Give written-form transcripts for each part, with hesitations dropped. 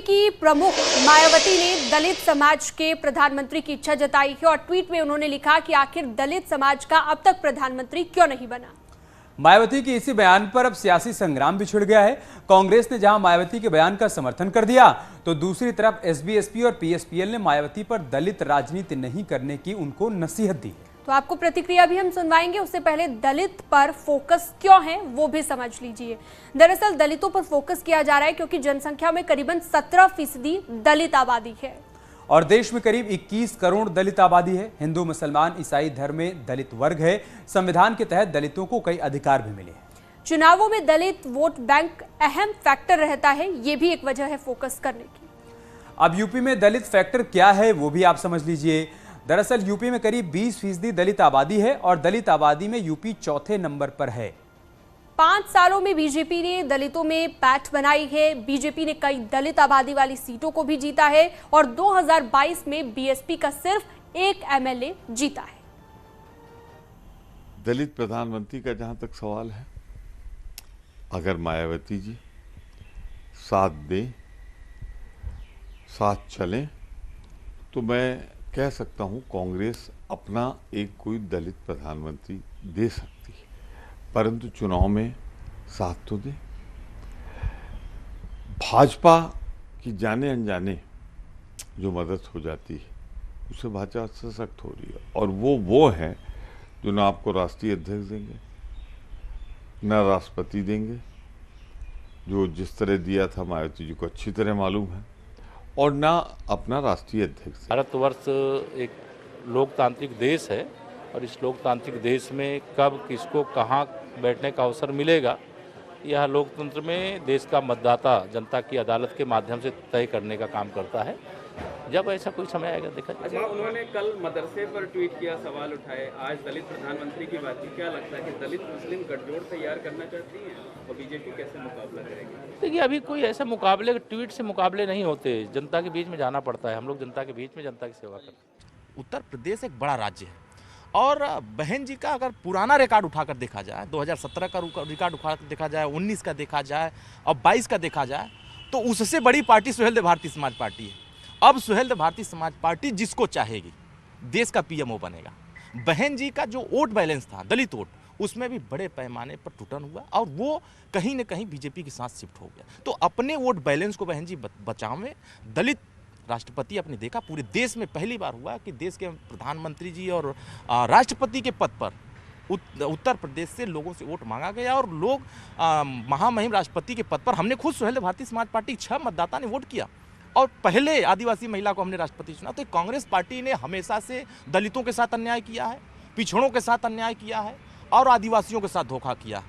की प्रमुख मायावती ने दलित समाज के प्रधानमंत्री की इच्छा जताई है और ट्वीट में उन्होंने लिखा कि आखिर दलित समाज का अब तक प्रधानमंत्री क्यों नहीं बना। मायावती के इसी बयान पर अब सियासी संग्राम भी छिड़ गया है। कांग्रेस ने जहां मायावती के बयान का समर्थन कर दिया, तो दूसरी तरफ एसबी-एसपी और पीएसपीएल ने मायावती पर दलित राजनीति नहीं करने की उनको नसीहत दी। तो आपको प्रतिक्रिया भी हम सुनवाएंगे, उससे पहले दलित पर फोकस क्यों है वो भी समझ लीजिए। दरअसल दलितों पर फोकस किया जा रहा है क्योंकि जनसंख्या में करीबन 17% दलित आबादी है और देश में करीब 21 करोड़ दलित आबादी है। हिंदू, मुसलमान, ईसाई धर्म में दलित वर्ग है। संविधान के तहत दलितों को कई अधिकार भी मिले हैं। चुनावों में दलित वोट बैंक अहम फैक्टर रहता है, ये भी एक वजह है फोकस करने की। अब यूपी में दलित फैक्टर क्या है वो भी आप समझ लीजिए। दरअसल यूपी में करीब 20% दलित आबादी है और दलित आबादी में यूपी चौथे नंबर पर है। 5 सालों में बीजेपी ने दलितों में पैठ बनाई है। बीजेपी ने कई दलित आबादी वाली सीटों को भी जीता है और 2022 में बीएसपी का सिर्फ 1 एमएलए जीता है। दलित प्रधानमंत्री का जहां तक सवाल है, अगर मायावती जी साथ दें, साथ चलें, तो मैं कह सकता हूं कांग्रेस अपना एक कोई दलित प्रधानमंत्री दे सकती है, परंतु चुनाव में साथ तो दे। भाजपा की जाने अनजाने जो मदद हो जाती है उससे भाजपा सशक्त हो रही है और वो है जो ना आपको राष्ट्रीय अध्यक्ष देंगे, ना राष्ट्रपति देंगे, जो जिस तरह दिया था मायावती जी को अच्छी तरह मालूम है, और ना अपना राष्ट्रीय अध्यक्ष। भारतवर्ष एक लोकतांत्रिक देश है और इस लोकतांत्रिक देश में कब किसको कहाँ बैठने का अवसर मिलेगा, यह लोकतंत्र में देश का मतदाता जनता की अदालत के माध्यम से तय करने का काम करता है। जब ऐसा कोई समय आएगा देखा जाएगा। उन्होंने कल मदरसे पर ट्वीट किया, सवाल उठाए, आज दलित प्रधानमंत्री की बात की। क्या लगता है कि दलित मुस्लिम गठजोड़ तैयार करना चाहती है और बीजेपी कैसे मुकाबला करेगी? देखिए, अभी कोई ऐसे मुकाबले ट्वीट से मुकाबले नहीं होते, जनता के बीच में जाना पड़ता है। हम लोग जनता के बीच में जनता की सेवा करते हैं। उत्तर प्रदेश एक बड़ा राज्य है और बहन जी का अगर पुराना रिकॉर्ड उठाकर देखा जाए, 2017 का रिकॉर्ड उठाकर देखा जाए, 19 का देखा जाए और 22 का देखा जाए, तो उससे बड़ी पार्टी सुहेलदेव भारतीय समाज पार्टी है। अब सुहेलदेव भारतीय समाज पार्टी जिसको चाहेगी देश का पीएमओ बनेगा। बहन जी का जो वोट बैलेंस था, दलित वोट, उसमें भी बड़े पैमाने पर टूटन हुआ और वो कहीं न कहीं बीजेपी के साथ शिफ्ट हो गया। तो अपने वोट बैलेंस को बहन जी बचावें। दलित राष्ट्रपति आपने देखा, पूरे देश में पहली बार हुआ कि देश के प्रधानमंत्री जी और राष्ट्रपति के पद पर उत्तर प्रदेश से लोगों से वोट मांगा गया और लोग महामहिम राष्ट्रपति के पद पर, हमने खुद सुहेलदेव भारतीय समाज पार्टी 6 मतदाता ने वोट किया और पहले आदिवासी महिला को हमने राष्ट्रपति चुना। तो कांग्रेस पार्टी ने हमेशा से दलितों के साथ अन्याय किया है, पिछड़ों के साथ अन्याय किया है और आदिवासियों के साथ धोखा किया।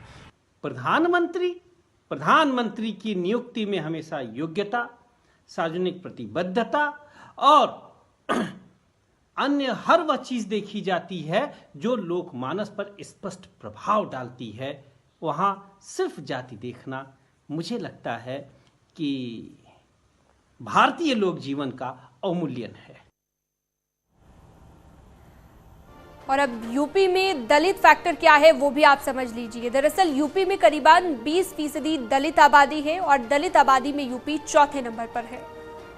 प्रधानमंत्री की नियुक्ति में हमेशा योग्यता, सार्वजनिक प्रतिबद्धता और अन्य हर वह चीज देखी जाती है जो लोकमानस पर स्पष्ट प्रभाव डालती है। वहां सिर्फ जाति देखना, मुझे लगता है कि भारतीय लोक जीवन का अवमूल्यन है। और अब यूपी में दलित फैक्टर क्या है वो भी आप समझ लीजिए। दरअसल यूपी में करीबन 20% दलित आबादी है और दलित आबादी में यूपी चौथे नंबर पर है।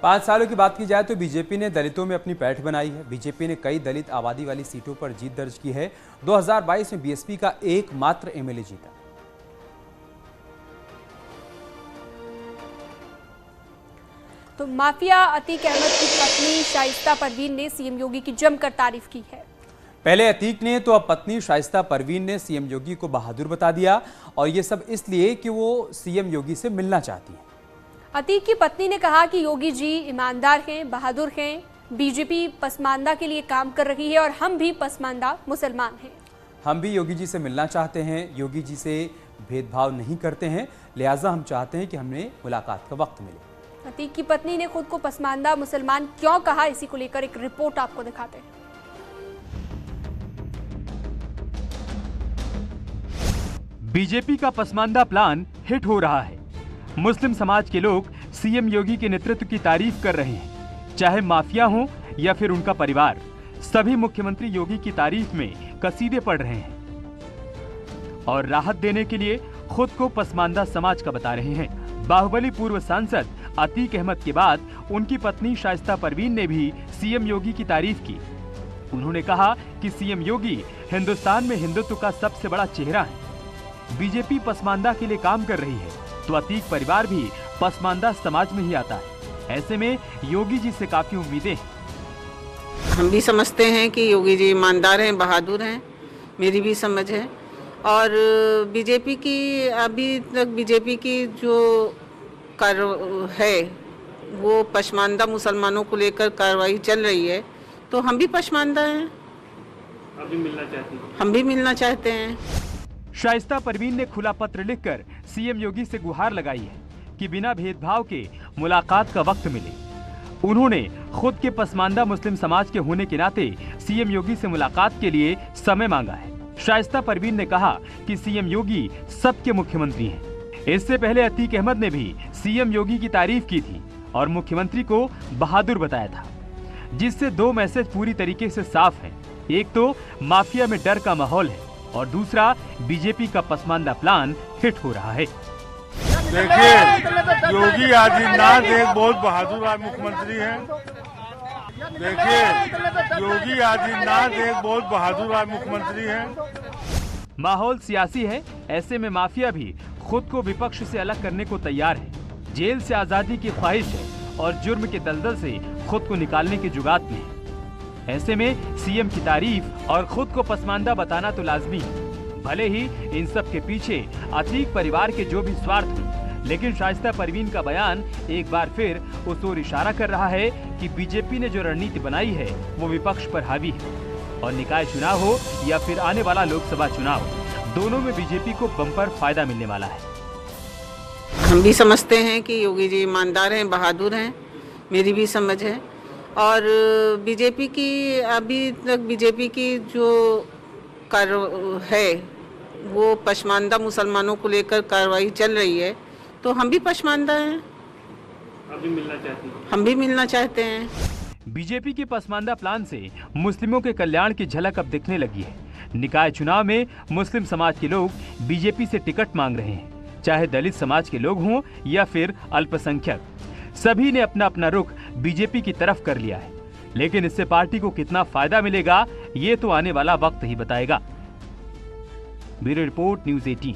5 सालों की बात की जाए तो बीजेपी ने दलितों में अपनी पैठ बनाई है। बीजेपी ने कई दलित आबादी वाली सीटों पर जीत दर्ज की है। 2022 में बीएसपी का एकमात्र एमएलए जीता। तो माफिया अतीक अहमद की पत्नी शाइस्ता परवीन ने सीएम योगी की जमकर तारीफ की है। पहले अतीक ने तो अब पत्नी शाइस्ता परवीन ने सीएम योगी को बहादुर बता दिया और ये सब इसलिए कि वो सीएम योगी से मिलना चाहती हैं। अतीक की पत्नी ने कहा कि योगी जी ईमानदार हैं, बहादुर हैं, बीजेपी पसमानदा के लिए काम कर रही है और हम भी पसमानदा मुसलमान हैं। हम भी योगी जी से मिलना चाहते हैं, योगी जी से भेदभाव नहीं करते हैं, लिहाजा हम चाहते हैं कि हमें मुलाकात का वक्त मिले। अतीक की पत्नी ने खुद को पसमानदा मुसलमान क्यों कहा, इसी को लेकर एक रिपोर्ट आपको दिखाते हैं। बीजेपी का पसमानदा प्लान हिट हो रहा है। मुस्लिम समाज के लोग सीएम योगी के नेतृत्व की तारीफ कर रहे हैं, चाहे माफिया हो या फिर उनका परिवार, सभी मुख्यमंत्री योगी की तारीफ में कसीदे पढ़ रहे हैं और राहत देने के लिए खुद को पसमानदा समाज का बता रहे हैं। बाहुबली पूर्व सांसद अतीक अहमद के बाद उनकी पत्नी शाइस्ता परवीन ने भी सीएम योगी की तारीफ की। उन्होंने कहा कि सीएम योगी हिंदुस्तान में हिंदुत्व का सबसे बड़ा चेहरा है। बीजेपी पसमानदा के लिए काम कर रही है तो अतीक परिवार भी पसमानदा समाज में ही आता है। ऐसे में योगी जी से काफी उम्मीदें हैं। हम भी समझते हैं कि योगी जी ईमानदार हैं, बहादुर हैं, मेरी भी समझ है। और बीजेपी की अभी तक बीजेपी की जो है वो पसमानदा मुसलमानों को लेकर कार्रवाई चल रही है, तो हम भी पसमानदा हैं। अभी मिलना चाहती हैं? हम भी मिलना चाहते हैं। शाइस्ता परवीन ने खुला पत्र लिखकर सीएम योगी से गुहार लगाई है कि बिना भेदभाव के मुलाकात का वक्त मिले। उन्होंने खुद के पसमानदा मुस्लिम समाज के होने के नाते सीएम योगी से मुलाकात के लिए समय मांगा है। शाइस्ता परवीन ने कहा कि सीएम योगी सबके मुख्यमंत्री हैं। इससे पहले अतीक अहमद ने भी सीएम योगी की तारीफ की थी और मुख्यमंत्री को बहादुर बताया था, जिससे दो मैसेज पूरी तरीके से साफ हैं। एक तो माफिया में डर का माहौल है और दूसरा बीजेपी का पसमानदा प्लान हिट हो रहा है। देखिए, योगी आदित्यनाथ एक बहुत बहादुर मुख्यमंत्री हैं। देखिए, योगी आदित्यनाथ एक बहुत बहादुर मुख्यमंत्री हैं। माहौल सियासी है, ऐसे में माफिया भी खुद को विपक्ष से अलग करने को तैयार है। जेल से आजादी की ख्वाहिश है और जुर्म के दलदल से खुद को निकालने की जुगात में है। ऐसे में सीएम की तारीफ और खुद को पसमानदा बताना तो लाजमी है। भले ही इन सब के पीछे अतीक परिवार के जो भी स्वार्थ हों, लेकिन शाइस्ता परवीन का बयान एक बार फिर उस ओर इशारा कर रहा है कि बीजेपी ने जो रणनीति बनाई है वो विपक्ष पर हावी है और निकाय चुनाव हो या फिर आने वाला लोकसभा चुनाव, दोनों में बीजेपी को बम्पर फायदा मिलने वाला है। हम भी समझते हैं कि योगी जी ईमानदार हैं, बहादुर हैं, मेरी भी समझ है। और बीजेपी की अभी तक बीजेपी की जो है वो पसमानदा मुसलमानों को लेकर कार्रवाई चल रही है, तो हम भी पसमानदा हैं। अभी मिलना चाहती हैं? हम भी मिलना चाहते हैं। बीजेपी के पसमानदा प्लान से मुस्लिमों के कल्याण की झलक अब दिखने लगी है। निकाय चुनाव में मुस्लिम समाज के लोग बीजेपी से टिकट मांग रहे हैं, चाहे दलित समाज के लोग हों या फिर अल्पसंख्यक। सभी ने अपना अपना रुख बीजेपी की तरफ कर लिया है, लेकिन इससे पार्टी को कितना फायदा मिलेगा ये तो आने वाला वक्त ही बताएगा। Bureau report, news 18।